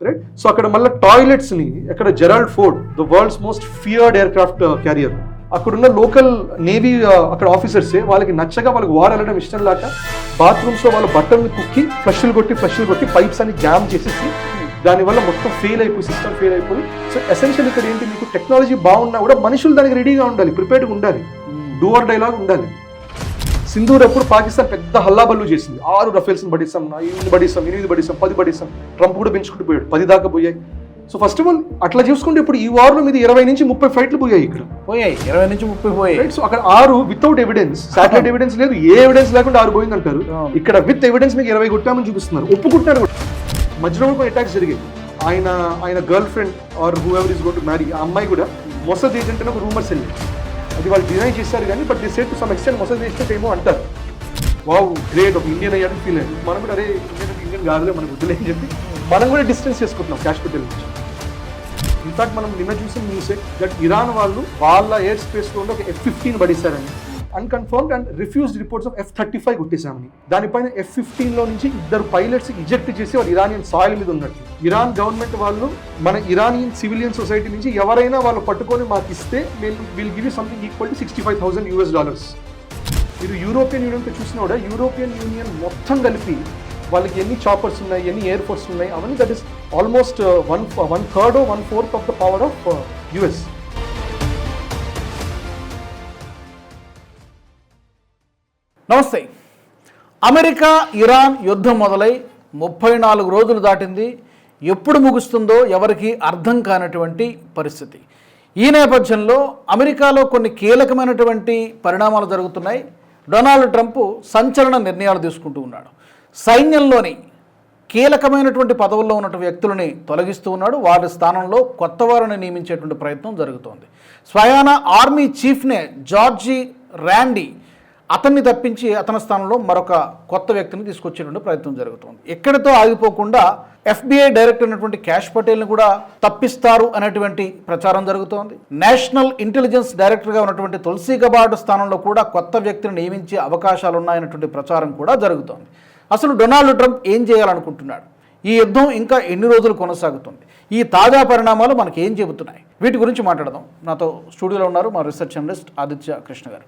Right. So అక్కడ మళ్ళీ టాయిలెట్స్ని అక్కడ Gerald Ford, the world's most feared aircraft carrier, అక్కడున్న లోకల్ నేవీ అక్కడ ఆఫీసర్సే వాళ్ళకి నచ్చగా వాళ్ళకి వార్ వెళ్ళడం ఇష్టం లేక బాత్రూమ్స్లో వాళ్ళ బట్టల్ని కుక్కి ఫ్లష్లు కొట్టి పైప్స్ అన్ని జామ్ చేసేసి దానివల్ల మొత్తం ఫెయిల్ అయిపోయి సిస్టమ్ ఫెయిల్ అయిపోయి. సో ఎసెన్షియల్ ఇక్కడ ఏంటి, మీకు టెక్నాలజీ బాగున్నా కూడా మనుషులు దానికి రెడీగా ఉండాలి, ప్రిపేర్డ్గా ఉండాలి, డూ ఆర్ డై లాగా ఉండాలి. సింధూర్ అప్పుడు పాకిస్తాన్ పెద్ద హల్లాబల్లు చేసింది, 6 రఫేల్స్ని పడిస్తాం, 8 పడిస్తాం, 10 పడిస్తాం. ట్రంప్ కూడా పెంచుకుంటూ పోయాడు, 10 దాకా పోయాయి. సో ఫస్ట్ ఆఫ్ ఆల్ అట్లా చూసుకుంటే ఇప్పుడు ఈ వార్లో మీద 20 నుంచి 30 ఫ్లైట్లు పోయాయి, ఇక్కడ పోయాయి 20 నుంచి 30 పోయాయి. సో అక్కడ 6 వితౌట్ ఎవిడెన్స్, సాటిలైట్ ఎవిడెన్స్ లేదు, ఏ ఎవిడెన్స్ లేకుండా 6 పోయింది అంటారు. ఇక్కడ విత్ ఎవిడెన్స్ మీకు 20 కొట్టామని చూపిస్తున్నారు, ఒప్పుకుంటున్నారు కూడా. మధ్యలో కొన్ని అటాక్స్ జరిగాయి. ఆయన girl friend or who ever is going to marry, ఆ అమ్మాయి కూడా మొసద్ ఏజెంట్ అని ఒక రూమర్స్ వెళ్ళి, అది వాళ్ళు డినై చేశారు కానీ but they said to some extent Mossad agent ఏమో అంటారు. వావ్ గ్రేట్, ఒక ఇండియన్ అయ్యాడని ఫీల్ అయ్యాడు. మనం కూడా అరే ఇండియన్ కాదులే మనకు వద్దులే అని చెప్పి మనం కూడా డిస్టెన్స్ చేసుకుంటున్నాం కాశ్మీర్ నుంచి. ఇన్ఫాక్ట్ మనం నిన్న చూసిన న్యూసే దట్ ఇరాన్ వాళ్ళు వాళ్ళ ఎయిర్ స్పేస్లో ఉండి ఒక F-15 పడిస్తారని, unconfirmed and refused reports of F-35 కొట్టేశామని. దానిపైన F-15లో నుంచి 2 పైలట్స్ ఇజెక్ట్ చేసి వాళ్ళు ఇరానియన్ సాయిల్ మీద ఉన్నట్టు. ఇరాన్ గవర్నమెంట్ వాళ్ళు మన ఇరానియన్ సివిలియన్ సొసైటీ నుంచి ఎవరైనా వాళ్ళు పట్టుకొని మాకు ఇస్తే will give you something equal to $65,000. మీరు యూరోపియన్ యూనియన్తో చూసినా కూడా యూరోపియన్ యూనియన్ మొత్తం కలిపి వాళ్ళకి ఎన్ని చాపర్స్ ఉన్నాయి, ఎన్ని ఎయిర్ ఫోర్స్ ఉన్నాయి, అవన్నీ that is almost 1/3 or 1/4 of the power of US. నమస్తే. అమెరికా ఇరాన్ యుద్ధం మొదలై 34 రోజులు దాటింది. ఎప్పుడు ముగుస్తుందో ఎవరికి అర్థం కానటువంటి పరిస్థితి. ఈ నేపథ్యంలో అమెరికాలో కొన్ని కీలకమైనటువంటి పరిణామాలు జరుగుతున్నాయి. డొనాల్డ్ ట్రంప్ సంచలన నిర్ణయాలు తీసుకుంటూ ఉన్నాడు. సైన్యంలోని కీలకమైనటువంటి పదవుల్లో ఉన్నటువంటి వ్యక్తులని తొలగిస్తూ ఉన్నాడు. వారి స్థానంలో కొత్త వారిని నియమించేటువంటి ప్రయత్నం జరుగుతోంది. స్వయాన ఆర్మీ చీఫ్నే జార్జి ర్యాండీ అతన్ని తప్పించి అతని స్థానంలో మరొక కొత్త వ్యక్తిని తీసుకొచ్చేటువంటి ప్రయత్నం జరుగుతుంది. ఎక్కడితో ఆగిపోకుండా FBI డైరెక్టర్ అయినటువంటి క్యాష్ పటేల్ని కూడా తప్పిస్తారు అనేటువంటి ప్రచారం జరుగుతోంది. నేషనల్ ఇంటెలిజెన్స్ డైరెక్టర్గా ఉన్నటువంటి తులసి గబార్డ్ స్థానంలో కూడా కొత్త వ్యక్తిని నియమించే అవకాశాలు ఉన్నాయనేటువంటి ప్రచారం కూడా జరుగుతోంది. అసలు డొనాల్డ్ ట్రంప్ ఏం చేయాలనుకుంటున్నాడు? ఈ యుద్ధం ఇంకా ఎన్ని రోజులు కొనసాగుతుంది? ఈ తాజా పరిణామాలు మనకి ఏం చెబుతున్నాయి? వీటి గురించి మాట్లాడదాం. నాతో స్టూడియోలో ఉన్నారు మా రీసెర్చ్ జర్నలిస్ట్ ఆదిత్య కృష్ణ గారు.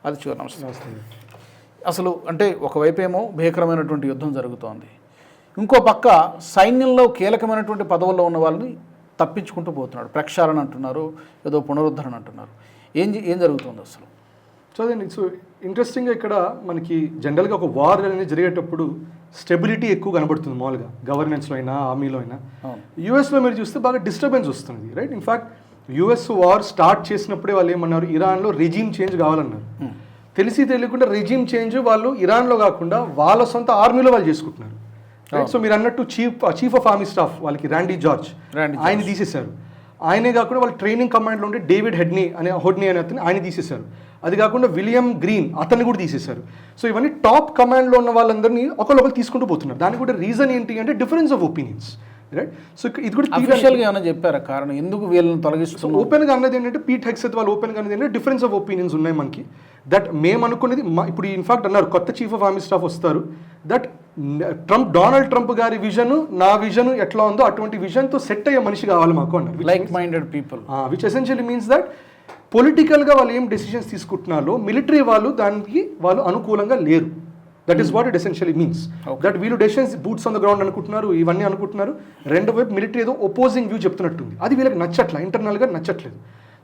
ఆదిత్య గారు నమస్తే. అసలు అంటే ఒకవైపు ఏమో భీకరమైనటువంటి యుద్ధం జరుగుతోంది, ఇంకో పక్క సైన్యంలో కీలకమైనటువంటి పదవుల్లో ఉన్న వాళ్ళని తప్పించుకుంటూ పోతున్నాడు. ప్రక్షాళన అంటున్నారు, ఏదో పునరుద్ధరణ అంటున్నారు. ఏం జరుగుతుంది అసలు? చూడండి, సో ఇంట్రెస్టింగ్గా ఇక్కడ మనకి జనరల్గా ఒక వార్ అనేది జరిగేటప్పుడు స్టెబిలిటీ ఎక్కువ కనబడుతుంది. మామూలుగా గవర్నెన్స్లో అయినా ఆర్మీలో అయినా. యూఎస్లో మీరు చూస్తే బాగా డిస్టర్బెన్స్ వస్తుంది, right? In fact US war start చేసినప్పుడే వాళ్ళు ఏమన్నారు, ఇరాన్లో రెజీమ్ చేంజ్ కావాలన్నారు. తెలిసి తెలియకుండా రెజీమ్ చేంజ్ వాళ్ళు ఇరాన్లో కాకుండా వాళ్ళ సొంత ఆర్మీలో వాళ్ళు చేసుకుంటున్నారు. సో మీరు అన్నట్టు చీఫ్ ఆఫ్ ఆర్మీ స్టాఫ్ వాళ్ళకి ర్యాండీ జార్జ్ ఆయన తీసేశారు. ఆయనే కాకుండా వాళ్ళ ట్రైనింగ్ కమాండ్లో ఉండే డేవిడ్ హెడ్నీ అనే అతన్ని ఆయన తీసేశారు. అది కాకుండా విలియం గ్రీన్ అతన్ని కూడా తీసేశారు. సో ఇవన్నీ టాప్ కమాండ్లో ఉన్న వాళ్ళందరినీ ఒకరు తీసుకుంటూ పోతున్నారు. దానికి కూడా రీజన్ ఏంటి అంటే difference of opinions, right? So ఇది కూడా అఫీషియల్గా ఏమైనా చెప్పారా కారణం ఎందుకు వీళ్ళని తొలగిస్తున్నారు? ఓపెన్గా అన్నది ఏంటంటే పీట్ హెగ్సెత్ వాళ్ళు ఓపెన్గా అన్నది ఏంటంటే డిఫరెన్స్ ఆఫ్ ఒపీనియన్స్ ఉన్నాయి మనకి. దట్ మేము అనుకునేది ఇప్పుడు ఇన్ఫాక్ట్ అన్నారు కొత్త చీఫ్ ఆఫ్ ఆర్మీ స్టాఫ్ వస్తారు, దట్ డొనాల్డ్ ట్రంప్ గారి విజన్ నా విజన్ ఎట్లా ఉందో అటువంటి విజన్తో సెట్ అయ్యే మనిషి కావాలి మాకు అన్నారు. Like minded people, which essentially means that పొలిటికల్గా వాళ్ళు ఏం డెసిషన్స్ తీసుకుంటున్నారో మిలిటరీ వాళ్ళు దానికి వాళ్ళు అనుకూలంగా లేరు. That is what it essentially means. That వీళ్ళు decisions boots on the ground అనుకుంటున్నారు, ఇవన్నీ అనుకుంటున్నారు. రెండో వైపు మిలిటరీ ఏదో ఒపోజింగ్ వ్యూ చెప్తున్నట్టుంది, అది వీళ్ళకి నచ్చట్లా, ఇంటర్నల్గా నచ్చట్లేదు.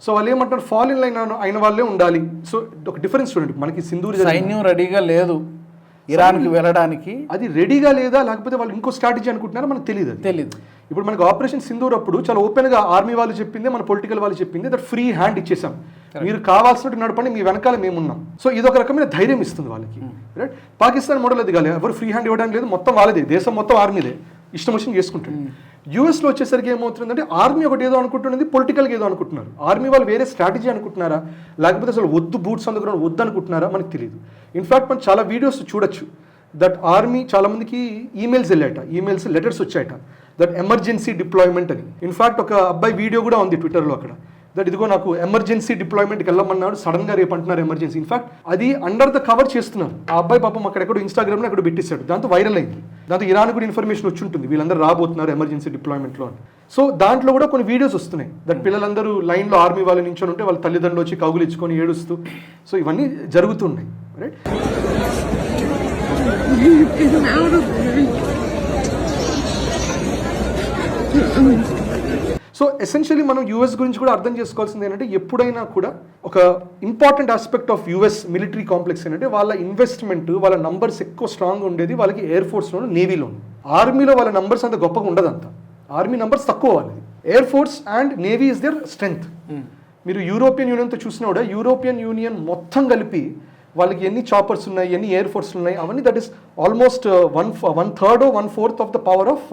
సో వాళ్ళు ఏమంటారు, ఫాల్ ఇన్ లైన్ అయిన వాళ్ళే ఉండాలి. సో ఒక డిఫరెన్స్ చూడండి, మనకి సింధూర్ సైన్యం రెడీగా లేదు ఇరాన్కి వెళ్ళడానికి. అది రెడీగా లేదా లేకపోతే వాళ్ళు ఇంకో స్ట్రాటజీ అనుకుంటున్నారో మనకు తెలియదు. ఇప్పుడు మనకి ఆపరేషన్ సింధూర్ అప్పుడు చాలా ఓపెన్గా ఆర్మీ వాళ్ళు చెప్పింది, మన పొలిటికల్ వాళ్ళు చెప్పింది దట్ ఫ్రీ హ్యాండ్ ఇచ్చేసాం, మీరు కావాల్సినట్టు నడపండి, మీ వెనకాల మేమున్నాం. సో ఇది ఒక రకమైన ధైర్యం ఇస్తుంది వాళ్ళకి, రైట్? పాకిస్తాన్ మోడల్ అది కాదు, ఎవరు ఫ్రీ హ్యాండ్ ఇవ్వడానికి లేదు, మొత్తం వాళ్ళదే, దేశం మొత్తం ఆర్మీదే, ఇష్టం వచ్చిన చేసుకుంటుంది. యూఎస్లో వచ్చేసరికి ఏమవుతుందంటే ఆర్మీ ఒకటి ఏదో అనుకుంటున్నది, పొలిటికల్గా ఏదో అనుకుంటున్నారు. ఆర్మీ వాళ్ళు వేరే స్ట్రాటజీ అనుకుంటున్నారా లేకపోతే అసలు వద్దు బూట్స్ ఆన్ ద గ్రౌండ్ వద్దు అనుకుంటున్నారా మనకు తెలియదు. ఇన్ఫాక్ట్ మనం చాలా వీడియోస్ చూడొచ్చు దట్ ఆర్మీ చాలా మందికి ఈమెయిల్స్ వెళ్ళాయట, లెటర్స్ వచ్చాయట దట్ ఎమర్జెన్సీ డిప్లాయ్మెంట్ అని. ఇన్ఫాక్ట్ ఒక అబ్బాయి వీడియో కూడా ఉంది ట్విట్టర్లో అక్కడ, దట్ ఇదిగో నాకు ఎమర్జెన్సీ డిప్లాయ్మెంట్కి వెళ్ళమన్నాడు, సడన్గా రేపు అంటున్నారు ఎమర్జెన్సీ. ఇన్ఫాక్ట్ అది అండర్ ద కవర్ చేస్తున్నారు. ఆ అబ్బాయి పాపం అక్కడెక్కడో ఇన్స్టాగ్రామ్లో ఎక్కడ పెట్టేశాడు, దాంతో వైరల్ అయింది. దాంతో ఇరాన్ కూడా ఇన్ఫర్మేషన్ వచ్చి ఉంటుంది వీళ్ళందరూ రాబోతున్నారు ఎమర్జెన్సీ డిప్లాయ్మెంట్లో అని. సో దాంట్లో కూడా కొన్ని వీడియోస్ వస్తున్నాయి దట్ పిల్లలందరూ లైన్లో ఆర్మీ వాళ్ళు నించొని ఉంటే వాళ్ళ తల్లిదండ్రులు వచ్చి కౌగులు ఇచ్చుకొని ఏడుస్తూ, సో ఇవన్నీ జరుగుతున్నాయి రైట్. సో ఎసెన్షియలీ మనం యూఎస్ గురించి కూడా అర్థం చేసుకోవాల్సింది ఏంటంటే ఎప్పుడైనా కూడా ఒక important aspect of US military complex ఏంటంటే వాళ్ళ ఇన్వెస్ట్మెంట్, వాళ్ళ నంబర్స్ ఎక్కువ స్ట్రాంగ్ ఉండేది వాళ్ళకి ఎయిర్ ఫోర్స్లోను, నేవీలోను. ఆర్మీలో వాళ్ళ నంబర్స్ అంత గొప్పగా ఉండదు, అంత ఆర్మీ నంబర్స్ తక్కువ వాళ్ళది. Air force and navy is there strength. మీరు యూరోపియన్ యూనియన్తో చూసినా కూడా యూరోపియన్ యూనియన్ మొత్తం కలిపి వాళ్ళకి ఎన్ని చాపర్స్ ఉన్నాయి, ఎన్ని ఎయిర్ ఫోర్స్ ఉన్నాయి, అవన్నీ that is almost 1/3 or 1/4 of the power of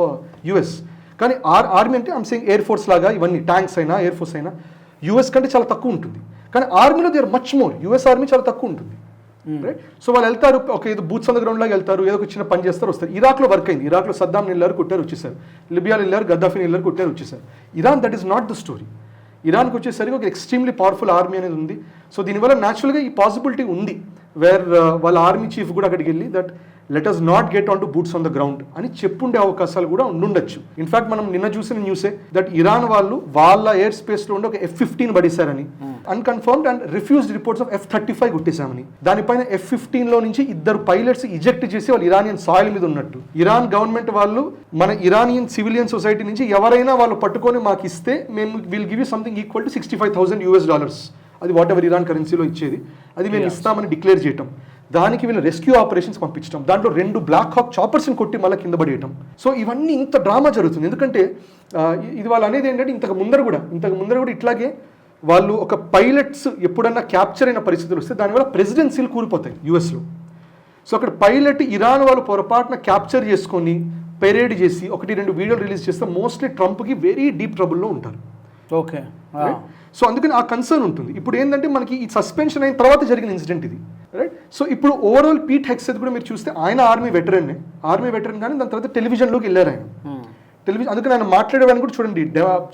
US. కానీ ఆర్మీ అంటే ఐమ్ సేయింగ్ ఎయిర్ ఫోర్స్ లాగా ఇవన్నీ ట్యాంక్స్ అయినా ఎయిర్ ఫోర్స్ అయినా యుఎస్ కంటే చాలా తక్కువ ఉంటుంది. కానీ ఆర్మీలో they are much more. US army చాలా తక్కువ ఉంటుంది రైట్. సో వాళ్ళు వెళ్తారు, ఒక ఏదో బూత్స్ ఆన్ ద గ్రౌండ్ లాగా వెళ్తారు, ఏదో ఒక చిన్న పని చేస్తారు, వస్తారు. ఇరాక్లో వర్క్ అయింది. ఇరాక్లో సద్దాం వెళ్ళారు, కొట్టారు, వచ్చేసారు. లిబియాలో వెళ్ళారు, గద్దాఫీని వెళ్ళారు, కొట్టారు, వచ్చేసారు. Iran that is not the story. ఇరాన్కి వచ్చేసరికి ఒక ఎక్స్ట్రీమ్లీ పవర్ఫుల్ ఆర్మీ అనేది ఉంది. సో దీనివల్ల న్యాచురల్గా ఈ పాసిబిలిటీ ఉంది వేర్ వాళ్ళ ఆర్మీ చీఫ్ కూడా అక్కడికి వెళ్ళి that let us not get on to boots on the ground అని చెప్పుండే అవకాశాలు కూడా ఉండొచ్చు. ఇన్ఫాక్ట్ మనం నిన్న చూసిన న్యూసే దట్ ఇరాన్ వాళ్ళు వాళ్ళ ఎయిర్ స్పేస్ లో ఉండి ఒక F-15 పడేశారని, unconfirmed and refused reports of F-35 కొట్టేశామని. దానిపైన F-15 లో నుంచి 2 పైలట్స్ ఇజెక్ట్ చేసి వాళ్ళు ఇరానియన్ సాయిల్ మీద ఉన్నట్టు. ఇరాన్ గవర్నమెంట్ వాళ్ళు మన ఇరానియన్ సివిలియన్ సొసైటీ నుంచి ఎవరైనా వాళ్ళు పట్టుకొని మాకు ఇస్తే మేము will give you something equal to $65,000. అది వాట్ ఎవర్ ఇరాన్ కరెన్సీలో ఇచ్చేది, అది మేము ఇస్తామని డిక్లేర్ చేయటం. దానికి వీళ్ళు రెస్క్యూ ఆపరేషన్స్ పంపించడం, దాంట్లో 2 బ్లాక్ హాక్ చాపర్స్ని కొట్టి మళ్ళీ కింద పడేయటం. సో ఇవన్నీ ఇంత డ్రామా జరుగుతుంది. ఎందుకంటే ఇది వాళ్ళు అనేది ఏంటంటే ఇంతకు ముందర కూడా ఇట్లాగే వాళ్ళు ఒక పైలట్స్ ఎప్పుడన్నా క్యాప్చర్ అయిన పరిస్థితులు వస్తే దానివల్ల ప్రెసిడెన్సీలు కూలిపోతాయి యూఎస్లో. సో అక్కడ పైలట్ ఇరాన్ వాళ్ళు పొరపాటున క్యాప్చర్ చేసుకొని పెరేడ్ చేసి 1-2 వీడియోలు రిలీజ్ చేస్తే మోస్ట్లీ ట్రంప్కి వెరీ డీప్ ట్రబుల్లో ఉంటారు. ఓకే. సో అందుకని ఆ కన్సర్న్ ఉంటుంది. ఇప్పుడు ఏంటంటే మనకి ఈ సస్పెన్షన్ అయిన తర్వాత జరిగిన ఇన్సిడెంట్ ఇది రైట్. సో ఇప్పుడు ఓవరాల్ పీట్ హెగ్సెత్ కూడా మీరు చూస్తే ఆయన ఆర్మీ వెటరన్ కానీ దాని తర్వాత టెలివిజన్లోకి వెళ్ళారు ఆయన. టెలివిజన్ అందుకని ఆయన మాట్లాడేవాడిని కూడా చూడండి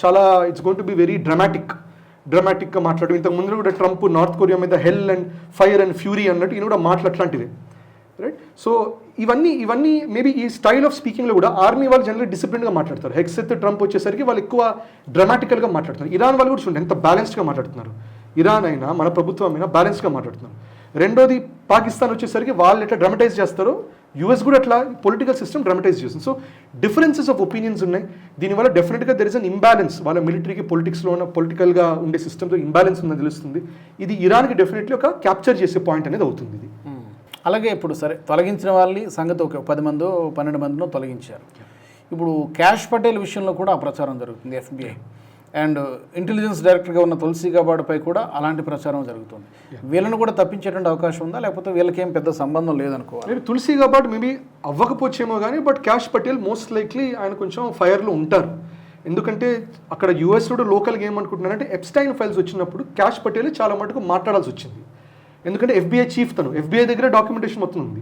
చాలా it's going to be very డ్రామాటిక్గా మాట్లాడడం. ఇంతకు ముందు కూడా ట్రంప్ నార్త్ కొరియా మీద hell and fire and fury అన్నట్టు ఈయన కూడా మాట్లాట్లాంటిదే రైట్. సో ఇవన్నీ మేబీ ఈ స్టైల్ ఆఫ్ స్పీకింగ్లో కూడా ఆర్మీ వాళ్ళు జనరల్ డిసిప్లిన్గా మాట్లాడతారు. హెగ్సెత్ ట్రంప్ వచ్చేసరికి వాళ్ళు ఎక్కువ డ్రామాటికల్గా మాట్లాడుతున్నారు. ఇరాన్ వాళ్ళు కూడా చూడండి ఎంత బ్యాలెన్స్డ్గా మాట్లాడుతున్నారు. ఇరాన్ అయినా మన ప్రభుత్వం అయినా బ్యాలెన్స్గా మాట్లాడుతున్నారు. రెండోది పాకిస్తాన్ వచ్చేసరికి వాళ్ళు ఎట్లా డ్రామటైజ్ చేస్తారో యూఎస్ కూడా అట్లా పొలిటికల్ సిస్టమ్ డ్రామటైజ్ చేస్తుంది. సో డిఫరెన్సెస్ ఆఫ్ ఒపీనియన్స్ ఉన్నాయి. దీనివల్ల డెఫినెట్గా దెర్ ఇస్ అన్ ఇంబ్యాలెన్స్. వాళ్ళ మిలిటరీకి పొలిటిక్స్లో ఉన్న పొలిటికల్గా ఉండే సిస్టమ్తో ఇంబ్యాలెన్స్ ఉందని తెలుస్తుంది. ఇది ఇరాన్కి డెఫినెట్లీ ఒక క్యాప్చర్ చేసే పాయింట్ అనేది అవుతుంది ఇది. అలాగే ఇప్పుడు సరే తొలగించిన వాళ్ళని సంగతి ఒక 10 మందో 12 మందినో తొలగించారు. ఇప్పుడు క్యాష్ పటేల్ విషయంలో కూడా ఆ ప్రచారం జరుగుతుంది. FBI అండ్ ఇంటెలిజెన్స్ డైరెక్టర్గా ఉన్న తులసి గబాడ్పై కూడా అలాంటి ప్రచారం జరుగుతుంది. వీళ్ళని కూడా తప్పించేటువంటి అవకాశం ఉందా, లేకపోతే వీళ్ళకేం పెద్ద సంబంధం లేదనుకోవాలి? మేబీ తులసి గబాడ్ మేబీ అవ్వకపోవచ్చేమో కానీ but Kash Patel most likely ఆయన కొంచెం ఫైర్లో ఉంటారు. ఎందుకంటే అక్కడ యూఎస్లో లోకల్గా ఏమనుకుంటున్నారంటే ఎప్స్టైన్ ఫైల్స్ వచ్చినప్పుడు క్యాష్ పటేల్ చాలా మటుకు మాట్లాడాల్సి వచ్చింది. ఎందుకంటే FBI చీఫ్ తను, FBI దగ్గర డాక్యుమెంటేషన్ మొత్తం ఉంది.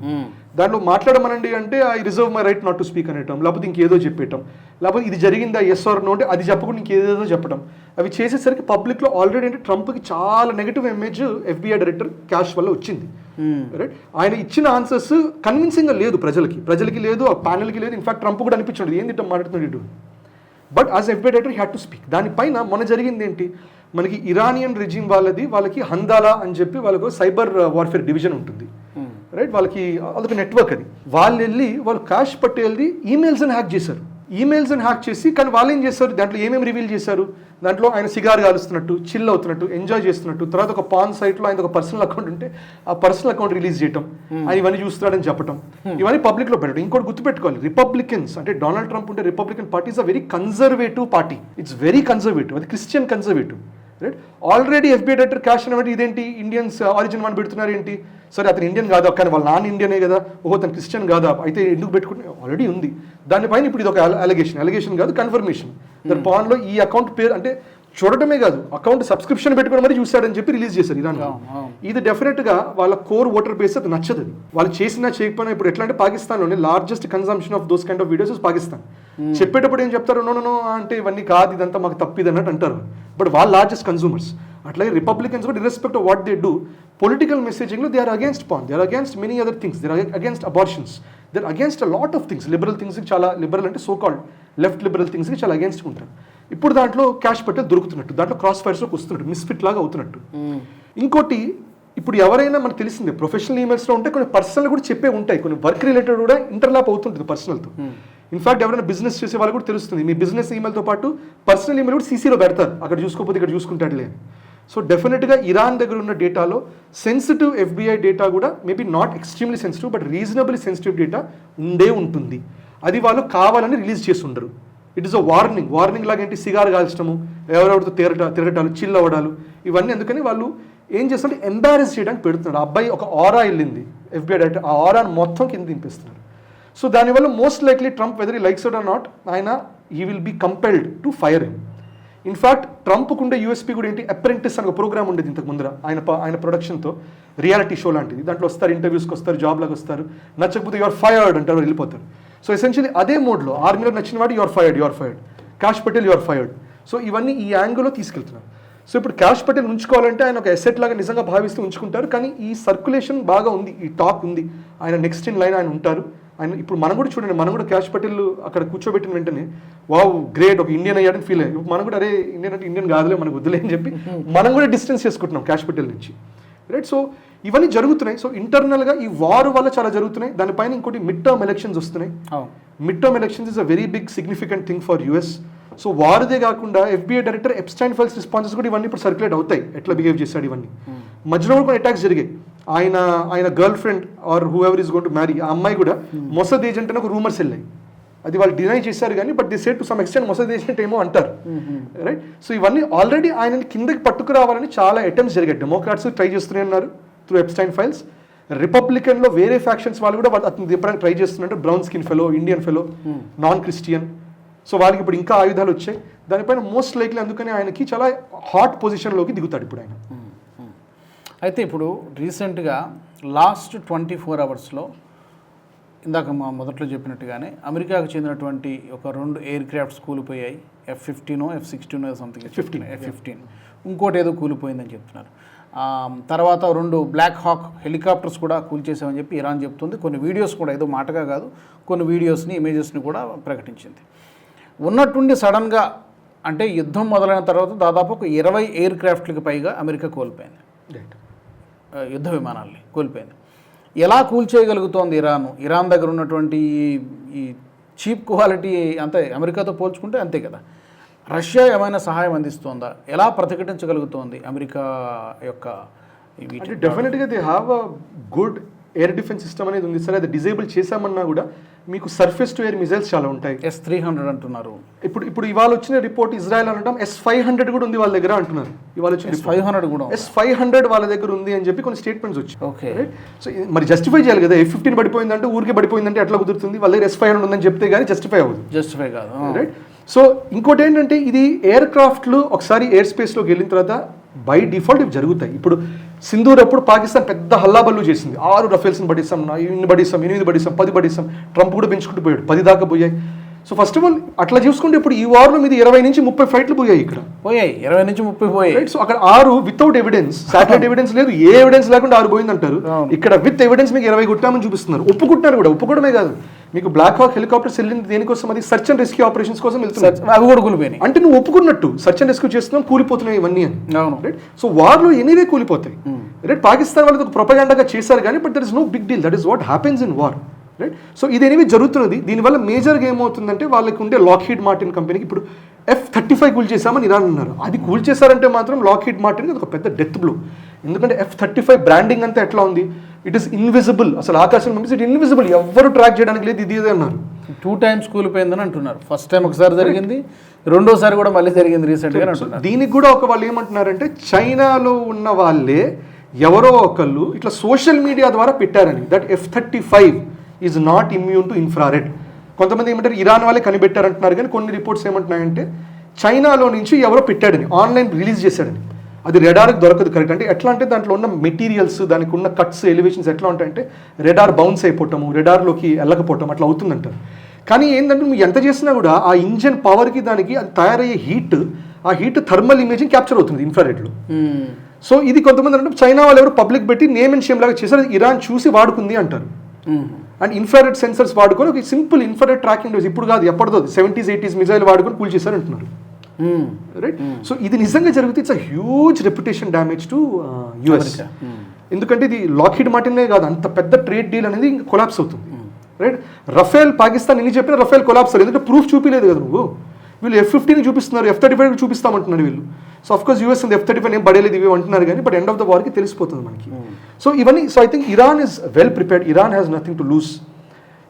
దాంట్లో మాట్లాడమనండి అంటే I reserve my right not to speak అనేటం, లేకపోతే ఇంకేదో చెప్పేయటం, లేకపోతే ఇది జరిగిందా ఎస్ ఆర్ నో అంటే అది చెప్పకుండా ఇంకేదేదో చెప్పడం. అవి చేసేసరికి పబ్లిక్లో ఆల్రెడీ అంటే ట్రంప్కి చాలా negative image FBI director cash వల్ల వచ్చింది రైట్. ఆయన ఇచ్చిన ఆన్సర్స్ కన్విన్సింగ్గా లేదు, ప్రజలకి లేదు, ఆ ప్యానెల్కి లేదు. ఇన్ఫాక్ట్ ట్రంప్ కూడా అనిపించండి ఏంది ఇట్లా మాట్లాడుతున్నాడు. But as FBI director had to speak. దానిపైన మొన్న జరిగింది ఏంటి, మనకి ఇరానియన్ రెజిమ్ వాళ్ళకి హందాలా అని చెప్పి వాళ్ళకు సైబర్ వార్ఫేర్ డివిజన్ ఉంటుంది రైట్. వాళ్ళకి అదొక నెట్వర్క్. అది వాళ్ళు వెళ్ళి వాళ్ళు క్యాష్ పటేల్ది ఈమెయిల్స్ని హ్యాక్ చేశారు. ఈమెయిల్స్ని హ్యాక్ చేసి కానీ వాళ్ళు ఏం చేశారు, దాంట్లో ఏమేమి రివీల్ చేశారు, దాంట్లో ఆయన సిగార్ కాలుస్తున్నట్టు, చిల్ అవుతున్నట్టు, ఎంజాయ్ చేస్తున్నట్టు, తర్వాత ఒక పాన్ సైట్లో ఆయన ఒక పర్సనల్ అకౌంట్ ఉంటే ఆ పర్సనల్ అకౌంట్ రిలీజ్ చేయటం, ఆయన ఇవన్నీ చూస్తున్నాడని చెప్పడం, ఇవన్నీ పబ్లిక్లో పెట్టడం. ఇంకోటి గుర్తుపెట్టుకోవాలి, రిపబ్లికన్స్ అంటే డొనాల్డ్ ట్రంప్ ఉంటే Republican party is a very conservative party. It's very conservative, అది Christian conservative right. Already FBI director Kash అనేది ఇదేంటి ఇండియన్స్ ఆరిజిన్ అని పెడుతున్నారు ఏంటి, సరే అతను ఇండియన్ కాదా, కానీ వాళ్ళ నాన్ ఇండియనే కదా, ఓహో తను క్రిస్టియన్ కాదా, అయితే ఎందుకు పెట్టుకుంటే ఆల్రెడీ ఉంది. దానిపైన ఇప్పుడు ఇది ఒక అలిగేషన్ కాదు, కన్ఫర్మేషన్. దాని పాన్లో ఈ అకౌంట్ పేరు అంటే చూడటమే కాదు, అకౌంట్ సబ్స్క్రిప్షన్ పెట్టుకుని మరి చూస్తాడని చెప్పి రిలీజ్ చేశారు ఇరాన్. ఇది డెఫినెట్గా వాళ్ళ కోర్ ఓటర్ బేస్ అది నచ్చదు. వాళ్ళు చేసినా చేయకపోయినా ఇప్పుడు ఎట్లా అంటే పాకిస్తాన్లోనే largest consumption of those kind of videos is Pakistan. చెప్పేటప్పుడు ఏం చెప్తారు, నో అంటే ఇవన్నీ కాదు, ఇదంతా మాకు తప్పిది అన్నట్టు అంటారు. బట్ వాళ్ళు లార్జెస్ట్ కన్సూమర్స్. అట్లాగే రిపబ్లికన్స్ కూడా irrespective of what they do political మెసేజింగ్లో they are against porn, they are against many other things, they are against abortions, they're against a lot of things. Liberal థింగ్స్కి చాలా liberal అంటే so called left liberal థింగ్స్కి చాలా against ఉంటారు. ఇప్పుడు దాంట్లో cash Patel దొరుకుతున్నట్టు, దాంట్లో క్రాస్ ఫైర్స్లోకి వస్తున్నట్టు, మిస్ఫిట్ లాగా అవుతున్నట్టు. ఇంకోటి, ఇప్పుడు ఎవరైనా మనకు తెలిసిందే ప్రొఫెషనల్ ఈమెయిల్స్లో ఉంటే కొన్ని పర్సనల్ కూడా చెప్పే ఉంటాయి, కొన్ని వర్క్ రిలేటెడ్ కూడా ఇంటర్లాప్ అవుతుంటుంది పర్సనల్తో. ఇన్ఫాక్ట్ ఎవరైనా బిజినెస్ చేసే వాళ్ళు కూడా తెలుస్తుంది, మీ బిజినెస్ ఈమెయిల్తో పాటు పర్సనల్ ఈమెయిల్ కూడా సీసీలో పెడతారు, అక్కడ చూసుకోకపోతే ఇక్కడ చూసుకుంటాడులే. సో డెఫినెట్గా ఇరాన్ దగ్గర ఉన్న డేటాలో సెన్సిటివ్ FBI డేటా కూడా maybe not extremely sensitive but reasonably sensitive data ఉండే ఉంటుంది. అది వాళ్ళు కావాలని రిలీజ్ చేసి ఉండరు. ఇట్ ఈస్ అ వార్నింగ్ లాగా ఏంటి, సిగార్ కాల్చడము, ఎవరెవరితో తిరగటాలు, చిల్ అవ్వడాలు, ఇవన్నీ. అందుకని వాళ్ళు ఏం చేస్తుంటే ఎంబారెస్ చేయడానికి పెడుతున్నాడు. అబ్బాయి ఒక ఆరా వెళ్ళింది FBI డేటా, ఆ ఆరాను మొత్తం కింద దింపేస్తున్నారు. సో దానివల్ల మోస్ట్ లైక్లీ ట్రంప్ వెదర్ ఈ లైక్స్ ఇట్ ఆర్ నాట్, ఆయన he will be compelled to fire him. In fact ట్రంప్కు ఉండే USP కూడా ఏంటి, అప్రెంటిస్ అని ఒక ప్రోగ్రామ్ ఉండేది ఇంతకు ముందర ఆయన ప్రొడక్షన్తో, రియాలిటీ షో లాంటిది. దాంట్లో వస్తారు, ఇంటర్వ్యూస్కి వస్తారు, జాబ్లోకి వస్తారు, నచ్చకపోతే యువర్ ఫైర్డ్ అంటారు, వెళ్ళిపోతారు. సో ఎసెన్షియలీ అదే మోడ్లో ఆర్మీలో నచ్చిన వాడు your fired, cash Patel your fired. So ఇవన్నీ ఈ యాంగిల్లో తీసుకెళ్తున్నారు. సో ఇప్పుడు క్యాష్ పటేల్ ఉంచుకోవాలంటే ఆయన ఒక ఎసెట్ లాగా నిజంగా భావిస్తూ ఉంచుకుంటారు. కానీ ఈ సర్క్యులేషన్ బాగా ఉంది, ఈ టాక్ ఉంది, ఆయన నెక్స్ట్ ఇన్ లైన్ ఆయన ఉంటారు. ఆయన ఇప్పుడు మనం కూడా చూడండి, మనం కూడా క్యాష్ పటేల్ అక్కడ కూర్చోబెట్టిన వెంటనే వావ్ గ్రేట్ ఒక ఇండియన్ అయ్యాడని ఫీల్ అయ్యి, మనం కూడా అరే ఇండియన్ అంటే ఇండియన్ కాదులే మనకు వద్దులే అని చెప్పి మనం కూడా డిస్టెన్స్ చేసుకుంటున్నాం క్యాష్ పటేల్ నుంచి, రైట్? సో ఇవన్నీ జరుగుతున్నాయి. సో ఇంటర్నల్గా ఈ వార్ వల్ల చాలా జరుగుతున్నాయి. దానిపైన ఇంకోటి మిడ్ టర్మ్ ఎలక్షన్స్ వస్తున్నాయి. Mid term elections is a very big significant thing for US. So వారిదే కాకుండా FBI director Epstein files responses కూడా ఇవన్నీ ఇప్పుడు సర్క్యులేట్ అవుతాయి, ఎట్లా బిహేవ్ చేశాడు ఇవన్నీ. మధ్యలో కూడా అటాక్స్ జరిగాయి. ఆయన girl friend or who ever is going to marry, ఆ అమ్మాయి కూడా మొసద్ ఏజెంట్ అని ఒక రూమర్స్ వెళ్ళాయి. అది వాళ్ళు డినై చేశారు కానీ but they said to some extent Mossad agent ఏమో అంటారు, రైట్? సో ఇవన్నీ ఆల్రెడీ ఆయనని కిందకి పట్టుకురావాలని చాలా అటెంప్ట్స్ జరిగాయి. డెమోక్రాట్స్ ట్రై చేస్తూనే ఉన్నారు త్రూ ఎప్స్టైన్ ఫైల్స్. రిపబ్లికన్లో వేరే ఫ్యాక్షన్స్ వాళ్ళు కూడా అతను చెప్పడానికి ట్రై చేస్తున్నట్టు, brown skin fellow, Indian fellow, non Christian. So వాళ్ళకి ఇప్పుడు ఇంకా ఆయుధాలు వచ్చాయి. దానిపైన మోస్ట్ లైక్లీ అందుకని ఆయనకి చాలా హాట్ పొజిషన్లోకి దిగుతాడు ఇప్పుడు ఆయన. అయితే ఇప్పుడు రీసెంట్గా లాస్ట్ 24 అవర్స్లో ఇందాక మా మొదట్లో చెప్పినట్టుగానే అమెరికాకు చెందినటువంటి ఒక 2 air crafts కూలిపోయాయి. F-15 F-16 something, F-15 ఇంకోటి ఏదో కూలిపోయిందని చెప్తున్నారు. తర్వాత 2 బ్లాక్ హాక్ హెలికాప్టర్స్ కూడా కూల్చేసామని చెప్పి ఇరాన్ చెప్తుంది. కొన్ని వీడియోస్ కూడా, ఏదో మాటగా కాదు, కొన్ని వీడియోస్ని, ఇమేజెస్ని కూడా ప్రకటించింది. ఉన్నట్టుండి సడన్గా అంటే యుద్ధం మొదలైన తర్వాత దాదాపు ఒక 20 ఎయిర్ క్రాఫ్ట్లకు పైగా అమెరికా కోల్పోయింది, యుద్ధ విమానాల్ని కోల్పోయింది. ఎలా కూల్చేయగలుగుతోంది ఇరాన్ దగ్గర ఉన్నటువంటి ఈ చీప్ క్వాలిటీ అంతే అమెరికాతో పోల్చుకుంటే అంతే కదా. రష్యా ఏమైనా సహాయం అందిస్తోందా? ఎలా ప్రతిఘటించగలుగుతోంది అమెరికా యొక్క? డెఫినెట్గా they have a good air defence system అనేది ఉంది. సరే అది డిజేబుల్ చేశామన్నా కూడా మీకు సర్ఫేస్ టు ఎయిర్ మిజైల్స్ చాలా ఉంటాయి. S-300 అంటున్నారు. ఇప్పుడు ఇవాళ వచ్చిన రిపోర్ట్ ఇజ్రాయెల్ అనడం S-500 కూడా ఉంది వాళ్ళ దగ్గర అంటున్నారు. ఇవాళ వచ్చిన S-500 కూడా, S-500 వాళ్ళ దగ్గర ఉంది అని చెప్పి కొన్ని స్టేట్మెంట్స్ వచ్చాయి. ఓకే, సో మరి జస్టిఫై చేయాలి కదా. F-15 పడిపోయిందంటే ఊరికే పడిపోయిందంటే ఎట్లా కుదురుతుంది? వాళ్ళ దగ్గర S-500 ఉందని చెప్తే కానీ జస్టిఫై అవ్వదు, జస్టిఫై కాదు, రైట్? సో ఇంకోటి ఏంటంటే ఇది ఎయిర్ క్రాఫ్ట్లు ఒకసారి ఎయిర్ స్పేస్లోకి వెళ్ళిన తర్వాత బై డిఫాల్ట్ ఇవి జరుగుతాయి. ఇప్పుడు సింధూర్ అప్పుడు పాకిస్తాన్ పెద్ద హల్లాబల్లు చేసింది, 6 రఫేల్స్ని పడిస్తాం, 8 పడిస్తాం, 10 పడిస్తాం. ట్రంప్ కూడా పెంచుకుంటూ పోయాడు, 10 దాకా పోయాయి. సో ఫస్ట్ ఆఫ్ ఆల్ అట్లా చూసుకుంటే ఇప్పుడు ఈ వార్లో మీద 20 నుంచి 30 ఫ్లైట్లు పోయాయి, ఇక్కడ పోయాయి 20 నుంచి 30 పోయాయి. సో అక్కడ 6 వితౌట్ ఎవిడెన్స్, సాటిలైట్ ఎవిడెన్స్ లేదు, ఏ ఎవిడెన్స్ లేకుండా 6 పోయిందంటారు. ఇక్కడ విత్ ఎవిడెన్స్ మీకు 20 కొట్టామని చూపిస్తున్నారు. ఒప్పుకుంటున్నారు కూడా, ఒప్పుకోవడమే కాదు, మీకు బ్లాక్ హాక్ హెలికాప్టర్స్ వెళ్ళింది దేనికోసం? అది సర్చ్ అండ్ రెస్క్యూ ఆపరేషన్స్ కోసం వెళ్తున్నారు. అవి కూడా కూలిపోయినాయి అంటే నువ్వు ఒప్పుకున్నట్టు సర్చ్ అండ్ రెస్క్యూ చేస్తున్నాం, కూలిపోతున్నాయి ఇవన్నీ అని, రైట్? సో వార్లో ఎనీవే కూలిపోతాయి, రైట్? పాకిస్తాన్ వాళ్ళకి ఒక ప్రొపగాండాగా చేశారు కానీ but that is no big deal, that is what happens in war, right? So ఇది ఎనీవే జరుగుతున్నది. దీనివల్ల మేజర్గా ఏమవుతుందంటే వాళ్ళకి ఉండే లాక్హీడ్ మార్టిన్ కంపెనీకి ఇప్పుడు F-35 కూల్ చేశామని ఇరాన్ అన్నారు. అది కూల్ చేశారంటే మాత్రం లాక్హీడ్ మార్టిన్కి అది ఒక పెద్ద డెత్ బ్లో. ఎందుకంటే F-35 బ్రాండింగ్ అంతా ఎట్లా ఉంది, ఇట్ ఈస్ ఇన్విజిబుల్, అసలు ఆకాశం పంపిస్తే ఇట్ ఇన్విజిబుల్, ఎవరు ట్రాక్ చేయడానికి లేదు, ఇది ఇదే అన్నారు. 2 times కూలిపోయిందని అంటున్నారు. ఫస్ట్ టైం ఒకసారి జరిగింది, రెండోసారి కూడా మళ్ళీ జరిగింది రీసెంట్గా అంటున్నారు. దీనికి కూడా ఒక వాళ్ళు ఏమంటున్నారంటే చైనాలో ఉన్న వాళ్ళే ఎవరో ఒకళ్ళు ఇట్లా సోషల్ మీడియా ద్వారా పెట్టారని, that F-35 is not immune to infrared. కొంతమంది ఏమంటారు ఇరాన్ వాళ్ళే కనిపెట్టారంటున్నారు కానీ కొన్ని రిపోర్ట్స్ ఏమంటున్నాయంటే చైనాలో నుంచి ఎవరో పెట్టాడని, ఆన్లైన్ రిలీజ్ చేశాడని. అది రెడార్కి దొరకదు, కరెక్ట్? అంటే ఎట్లా అంటే దాంట్లో ఉన్న మెటీరియల్స్, దానికి ఉన్న కట్స్, ఎలివేషన్స్ ఎట్లా ఉంటాయంటే రెడార్ బౌన్స్ అయిపోవటము, రెడార్లోకి వెళ్ళకపోవటం అట్లా అవుతుందంటారు. కానీ ఏంటంటే నువ్వు ఎంత చేసినా కూడా ఆ ఇంజన్ పవర్కి దానికి అది తయారయ్యే హీట్, ఆ హీట్ థర్మల్ ఇమేజింగ్ క్యాప్చర్ అవుతుంది ఇన్ఫ్రారెడ్లో. సో ఇది కొంతమంది అంటే చైనా వాళ్ళు ఎవరు పబ్లిక్ పెట్టి నేమ్ అండ్ షేమ్ లాగా చేశారు, ఇరాన్ చూసి వాడుకుంది అంటారు, అండ్ ఇన్ఫ్రారెడ్ సెన్సర్స్ వాడుకొని ఒక సింపుల్ ఇన్ఫ్రారెడ్ ట్రాకింగ్ డివైస్, ఇప్పుడు కాదు ఎప్పటిదో 70s 80s మిజైల్ వాడుకొని కూల్ చేశారు అంటున్నారు. రైట్, సో ఇది నిజంగా జరిగితే it's a huge reputation damage to US. ఎందుకంటే ఇది లాక్హీడ్ మార్టినే కాదు, అంత పెద్ద ట్రేడ్ డీల్ అనేది ఇంకా కొలాప్స్ అవుతుంది. రైట్, రఫేల్ పాకిస్తాన్ ఎన్ని చెప్పినా రఫేల్ కొలాప్స్ అవ్వలేదు, ఎందుకంటే ప్రూఫ్ చూపించలేదు కదా నువ్వు. వీళ్ళు F-15 చూపిస్తున్నారు, F-35 చూపిస్తామంటున్నారు వీళ్ళు. So of course US F-35 ఏం పడేలేదు ఇవి అంటున్నారు కానీ, బట్ ఎండ్ ఆఫ్ ద వార్కి తెలిసిపోతుంది మనకి. సో ఇవన్నీ, so I think Iran is well prepared, Iran has nothing to lose.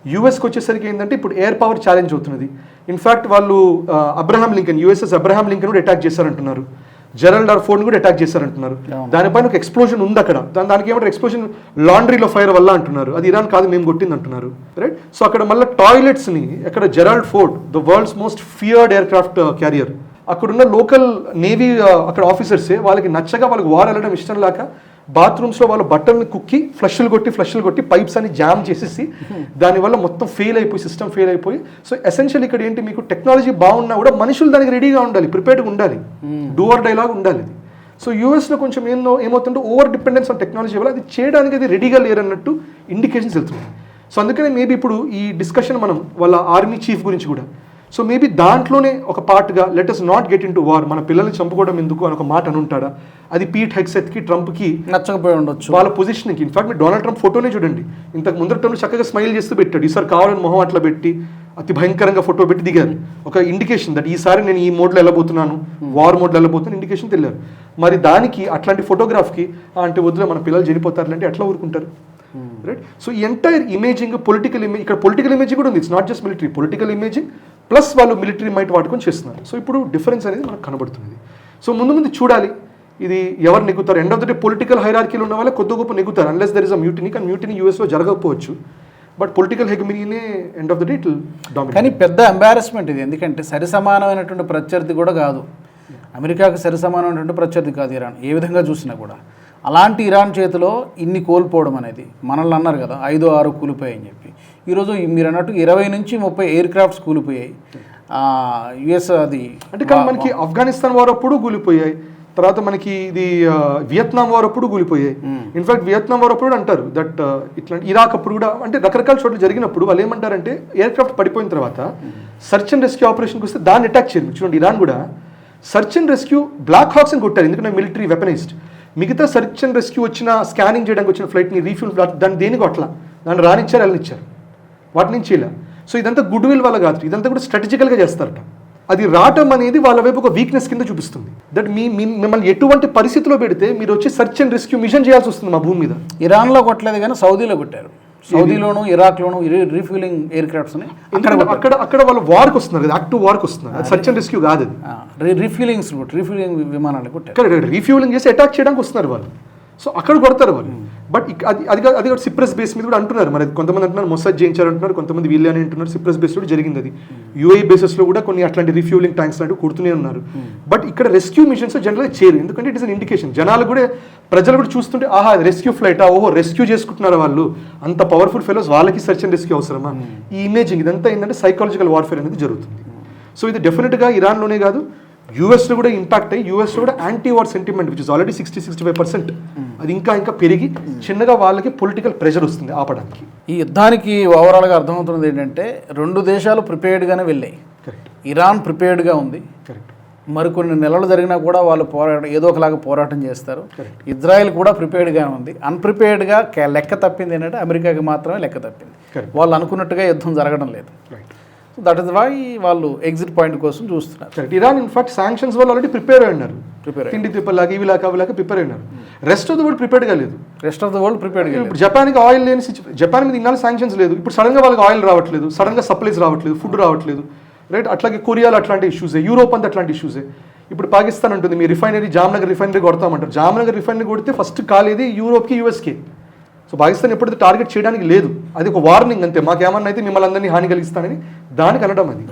యూఎస్కి వచ్చేసరికి ఏంటంటే ఇప్పుడు ఎయిర్ పవర్ ఛాలెంజ్ అవుతున్నది. ఇన్ఫాక్ట్ వాళ్ళు Abraham Lincoln, USS Abraham Lincoln కూడా అటాక్ చేశారంటున్నారు, జెరల్డ్ ఆర్ ఫోర్డ్ కూడా అటాక్ చేశారంటున్నారు. దానిపైన ఒక ఎక్స్ప్లోజన్ ఉంది అక్కడ, దానికి ఏమంటారు ఎక్స్ప్లోజన్ లాండ్రీలో ఫైర్ వల్ల అంటున్నారు, అది ఇరాన్ కాదు మేము కొట్టింది అంటున్నారు. రైట్, సో అక్కడ మళ్ళీ టాయిలెట్స్ని అక్కడ Gerald Ford, the world's most feared air craft carrier, అక్కడున్న లోకల్ నేవీ అక్కడ ఆఫీసర్సే వాళ్ళకి నచ్చగా వాళ్ళకి వార్ వెళ్ళడం ఇష్టం లేక బాత్రూమ్స్లో వాళ్ళు బట్టల్ని కుక్కి ఫ్లష్లు కొట్టి పైప్స్ అని జామ్ చేసేసి దానివల్ల మొత్తం ఫెయిల్ అయిపోయి సిస్టమ్ ఫెయిల్ అయిపోయి. సో ఎసెన్షియల్ ఇక్కడ ఏంటి, మీకు టెక్నాలజీ బాగున్నా కూడా మనుషులు దానికి రెడీగా ఉండాలి, ప్రిపేర్డ్గా ఉండాలి, డూ ఆర్ డై లాగా ఉండాలి. సో యూఎస్లో కొంచెం ఏమవుతుంటే ఓవర్ డిపెండెన్స్ ఆన్ టెక్నాలజీ వల్ల అది చేయడానికి అది రెడీగా లేరన్నట్టు ఇండికేషన్స్ వెళ్తున్నాయి. సో అందుకనే మేబీ ఇప్పుడు ఈ డిస్కషన్ మనం వాళ్ళ ఆర్మీ చీఫ్ గురించి కూడా, సో మేబీ దాంట్లోనే ఒక పార్ట్గా let us not get into war, మన పిల్లల్ని చంపుకోవడం ఎందుకు అని ఒక మాట అనుంటాడా, అది పీట్ హెగ్సెత్కి ట్రంప్కి నచ్చకపోయి ఉండొచ్చు వాళ్ళ పొజిషన్కి. ఇన్ఫాక్ట్ మీరు డొనాల్డ్ ట్రంప్ ఫోటోనే చూడండి, ఇంతకు ముందర టైంలో చక్కగా స్మైల్ చేస్తూ పెట్టాడు, ఈసారి కావాలని మొహం అట్లా పెట్టి అతి భయంకరంగా ఫోటో పెట్టి దిగారు, ఒక ఇండికేషన్ దట్ ఈసారి నేను ఈ మోడ్లో వెళ్ళబోతున్నాను, వార్ మోడ్లో వెళ్ళబోతున్నాను ఇండికేషన్ తెలియారు. మరి దానికి అట్లాంటి ఫోటోగ్రాఫ్కి అంటే వద్దులే మన పిల్లలు చనిపోతారు అంటే ఎట్లా ఊరుకుంటారు. రైట్, సో ఈ ఎంటైర్ ఇమేజింగ్, పొలిటికల్ ఇమేజ్, ఇక్కడ పొలిటికల్ ఇమేజింగ్ కూడా ఉంది, it's not just military, political imaging plus వాళ్ళు మిలిటరీ మైట్ వాడుకొని చేస్తున్నారు. సో ఇప్పుడు డిఫరెన్స్ అనేది మనకు కనబడుతుంది. సో ముందు చూడాలి ఇది ఎవరు నెగ్గుతారు. End of the day political హైరార్కీలు ఉన్న వాళ్ళే కొద్ది గొప్ప నెగ్గుతారు, unless there is a mutiny. కానీ మ్యూటినీ యూఎస్లో జరగకపోవచ్చు, బట్ పొలిటికల్ హెగమనీనే end of the day it will dominate. కానీ పెద్ద ఎంబారస్మెంట్ ఇది, ఎందుకంటే సరి సమానమైనటువంటి ప్రత్యర్థి కూడా కాదు, అమెరికాకు సరి సమానమైనటువంటి ప్రత్యర్థి కాదు ఇరాన్, ఏ విధంగా చూసినా కూడా. అలాంటి ఇరాన్ చేతిలో ఇన్ని కోల్పోవడం అనేది, మనల్ని అన్నారు కదా 5-6 కూలిపోయాయి అని చెప్పి, ఈరోజు మీరు అన్నట్టు 20 నుంచి 30 ఎయిర్ క్రాఫ్ట్స్ కూలిపోయాయి. యుఎస్ అది అంటే కానీ మనకి ఆఫ్ఘనిస్తాన్ వార్ అప్పుడు కూలిపోయాయి, తర్వాత మనకి ఇది వియత్నాం వార్ అప్పుడు కూలిపోయాయి. ఇన్ఫాక్ట్ వియత్నాం వార్ అప్పుడు అంటారు దట్ ఇట్లా ఇరాక్ అప్పుడు కూడా, అంటే రకరకాల చోట్ల జరిగినప్పుడు వాళ్ళు ఏమంటారంటే ఎయిర్ క్రాఫ్ట్ పడిపోయిన తర్వాత సర్చ్ అండ్ రెస్క్యూ ఆపరేషన్కి వస్తే దాన్ని అటాక్ చేయరు. చూడండి ఇరాన్ కూడా సర్చ్ అండ్ రెస్క్యూ బ్లాక్ హాక్స్ అని కొట్టారు, ఎందుకంటే మిలిటరీ వెపనైజ్డ్. మిగతా సర్చ్ అండ్ రెస్క్యూ వచ్చిన స్కానింగ్ చేయడానికి వచ్చిన ఫ్లైట్ని రీఫ్యూల్ దాన్ని దేనికి కొట్ల, దాన్ని రానిచ్చారు వెళ్ళనిచ్చారు, వాటి నుంచి ఇలా. సో ఇదంతా గుడ్ విల్ వల్ల కాదు, ఇదంతా కూడా స్ట్రాటజికల్గా చేస్తారట. అది రావటం అనేది వాళ్ళ వైపు ఒక వీక్నెస్ కింద చూపిస్తుంది, దట్ మిమ్మల్ని ఎటువంటి పరిస్థితిలో పెడితే మీరు వచ్చి సర్చ్ అండ్ రెస్క్యూ మిషన్ చేయాల్సి వస్తుంది మా భూమి మీద. ఇరాన్లో కొట్టలేదు కానీ సౌదీలో కొట్టారు, సౌదీలోను ఇరాక్లోను రీఫ్యూలింగ్ ఎయిర్ క్రాఫ్ట్స్ని అక్కడ వాళ్ళు వార్కి వస్తున్నారు కదా, యాక్టివ్ వార్కి వస్తున్నారు, సర్చ్ అండ్ రెస్క్యూ కాదు అది, రీఫ్యూలింగ్ విమానాలు కొట్టారు, రీఫ్యూలింగ్ చేసి అటాక్ చేయడానికి వస్తున్నారు వాళ్ళు. సో అక్కడ కొడతారు వాళ్ళు. బట్ అది సిప్రస్ బేస్ మీద కూడా అంటున్నారు, మరి కొంతమంది అంటున్నారు మొసాద్ చేయించారు అంటున్నారు, కొంతమంది వీళ్ళే అని అంటున్నారు. సిప్రస్ బేస్ కూడా జరిగింది అది, యూఏఈ బేసెస్లో కూడా కొన్ని అట్లాంటి రీఫ్యూలింగ్ ట్యాంక్స్ లాంటివి కొడుతూనే ఉన్నారు. బట్ ఇక్కడ రెస్క్యూ మిషన్స్ జనరల్గా చేయరు, ఎందుకంటే ఇట్ ఇస్ అన్ ఇండికేషన్. జనాలు కూడా, ప్రజలు కూడా చూస్తుంటే ఆహా రెస్క్యూ ఫ్లైట్, ఓహో రెస్క్యూ చేసుకుంటున్నారు వాళ్ళు, అంత పవర్ఫుల్ ఫెలోస్, వాళ్ళకి సర్చ్ అండ్ రెస్క్యూ అవసరమా, ఈ ఇమేజింగ్ ఇదంతా ఏంటంటే సైకాలజికల్ వార్ఫేర్ అనేది జరుగుతుంది. సో ఇది డెఫినెట్గా ఇరాన్లోనే కాదు, యూఎస్లో కూడా ఇంపాక్ట్ అయ్యి, యూఎస్లో కూడా anti war sentiment which is already 60-65%, అది ఇంకా పెరిగి చిన్నగా వాళ్ళకి పొలిటికల్ ప్రెషర్ వస్తుంది ఆపడానికి. ఈ యుద్ధానికి ఓవరాల్గా అర్థమవుతున్నది ఏంటంటే 2 దేశాలు ప్రిపేర్డ్గానే వెళ్ళాయి. కరెక్ట్, ఇరాన్ ప్రిపేర్డ్గా ఉంది, కరెక్ట్, మరికొన్ని నెలలు జరిగినా కూడా వాళ్ళు ఏదో ఒకలాగా పోరాటం చేస్తారు. ఇజ్రాయెల్ కూడా ప్రిపేర్డ్గా ఉంది. అన్ప్రిపేర్డ్గా లెక్క తప్పింది ఏంటంటే అమెరికాకి మాత్రమే లెక్క తప్పింది, వాళ్ళు అనుకున్నట్టుగా యుద్ధం జరగడం లేదు. సో దట్ ఇస్ వై వాళ్ళు ఎగ్జిట్ పాయింట్ కోసం చూస్తున్నారు. కరెక్ట్, ఇరాన్ ఇన్ఫాక్ట్ శాంక్షన్స్ వాళ్ళు ఆల్రెడీ ప్రిపేర్ అయినారు, తిండి తిప్పలాగా ఇవిలాగా అవిలాగా ప్రిపేర్ అయినారు. రెస్ట్ ఆఫ్ ద వరల్డ్ ప్రిపేర్డ్గా లేదు, రెస్ట్ ఆఫ్ ద వరల్డ్ ప్రిపేర్డ్గా. ఇప్పుడు జపాన్కి ఆయిల్ లేని జపాన్ మీద ఇన్నాళ్ళు శాంక్షన్స్ లేదు, ఇప్పుడు సడన్గా వాళ్ళకి ఆయిల్ రావట్లేదు, సడన్గా సప్లైస్ రావట్లేదు, ఫుడ్ రావట్లేదు. రైట్, అట్లాగే కొరియాలో అట్లాంటి ఇష్యూసే, యూరోప్ అంతా అట్లాంటి ఇష్యూసే. ఇప్పుడు పాకిస్తాన్ ఉంటుంది మీ రిఫైనరీ, జామ్నగర్ రిఫైనరీ కొడతామంటారు, జామ్నగర్ రిఫైనరీ కొడితే ఫస్ట్ కాలేది యూరోప్కి యూఎస్కి. సో పాకిస్తాన్ ఎప్పుడైతే టార్గెట్ చేయడానికి లేదు, అది ఒక వార్నింగ్ అంతే, మాకేమన్నా అయితే మిమ్మల్ని అందరినీ హాని కలిగిస్తానని దానికి అనడం అది.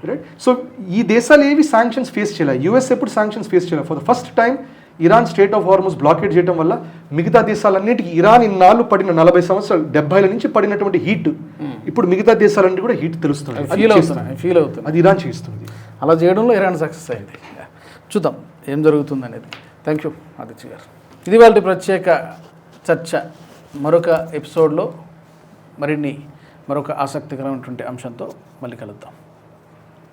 రైట్, సో ఈ దేశాలు ఏవి శాంక్షన్స్ ఫేస్ చేయాలి, యూఎస్ ఎప్పుడు శాంక్షన్స్ ఫేస్ చేయాలి. For the first time Iran strait of Hormuz blockade చేయడం వల్ల మిగతా దేశాలన్నిటికీ ఇరాన్ ఇన్నాళ్ళు పడిన 40 సంవత్సరాలు 70ల నుంచి పడినటువంటి హీట్ ఇప్పుడు మిగతా దేశాలన్నీ కూడా హీట్ తెలుస్తుంది, ఫీల్ అవుతుంది, అది ఇరాన్ చేస్తుంది. అలా చేయడంలో ఇరాన్ సక్సెస్ అయింది. చూద్దాం ఏం జరుగుతుంది అనేది. థ్యాంక్ యూ ఆదిత్య గారు. ఇది వాళ్ళ ప్రత్యేక చర్చ. మరొక ఎపిసోడ్లో మరిన్ని మరొక ఆసక్తికరమైనటువంటి అంశంతో మళ్ళీ కలుద్దాం.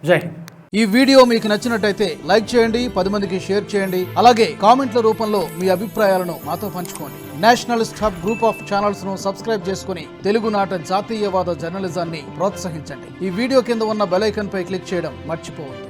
జై హింద్. ఈ వీడియో మీకు నచ్చినట్టయితే లైక్ చేయండి, 10 మందికి షేర్ చేయండి. అలాగే కామెంట్ల రూపంలో మీ అభిప్రాయాలను మాతో పంచుకోండి. Nationalist hub group of channels ను సబ్స్క్రైబ్ చేసుకుని తెలుగునాట జాతీయవాద జర్నలిజాన్ని ప్రోత్సహించండి. ఈ వీడియో కింద ఉన్న బెల్ ఐకాన్ పై క్లిక్ చేయడం మర్చిపోవద్దు.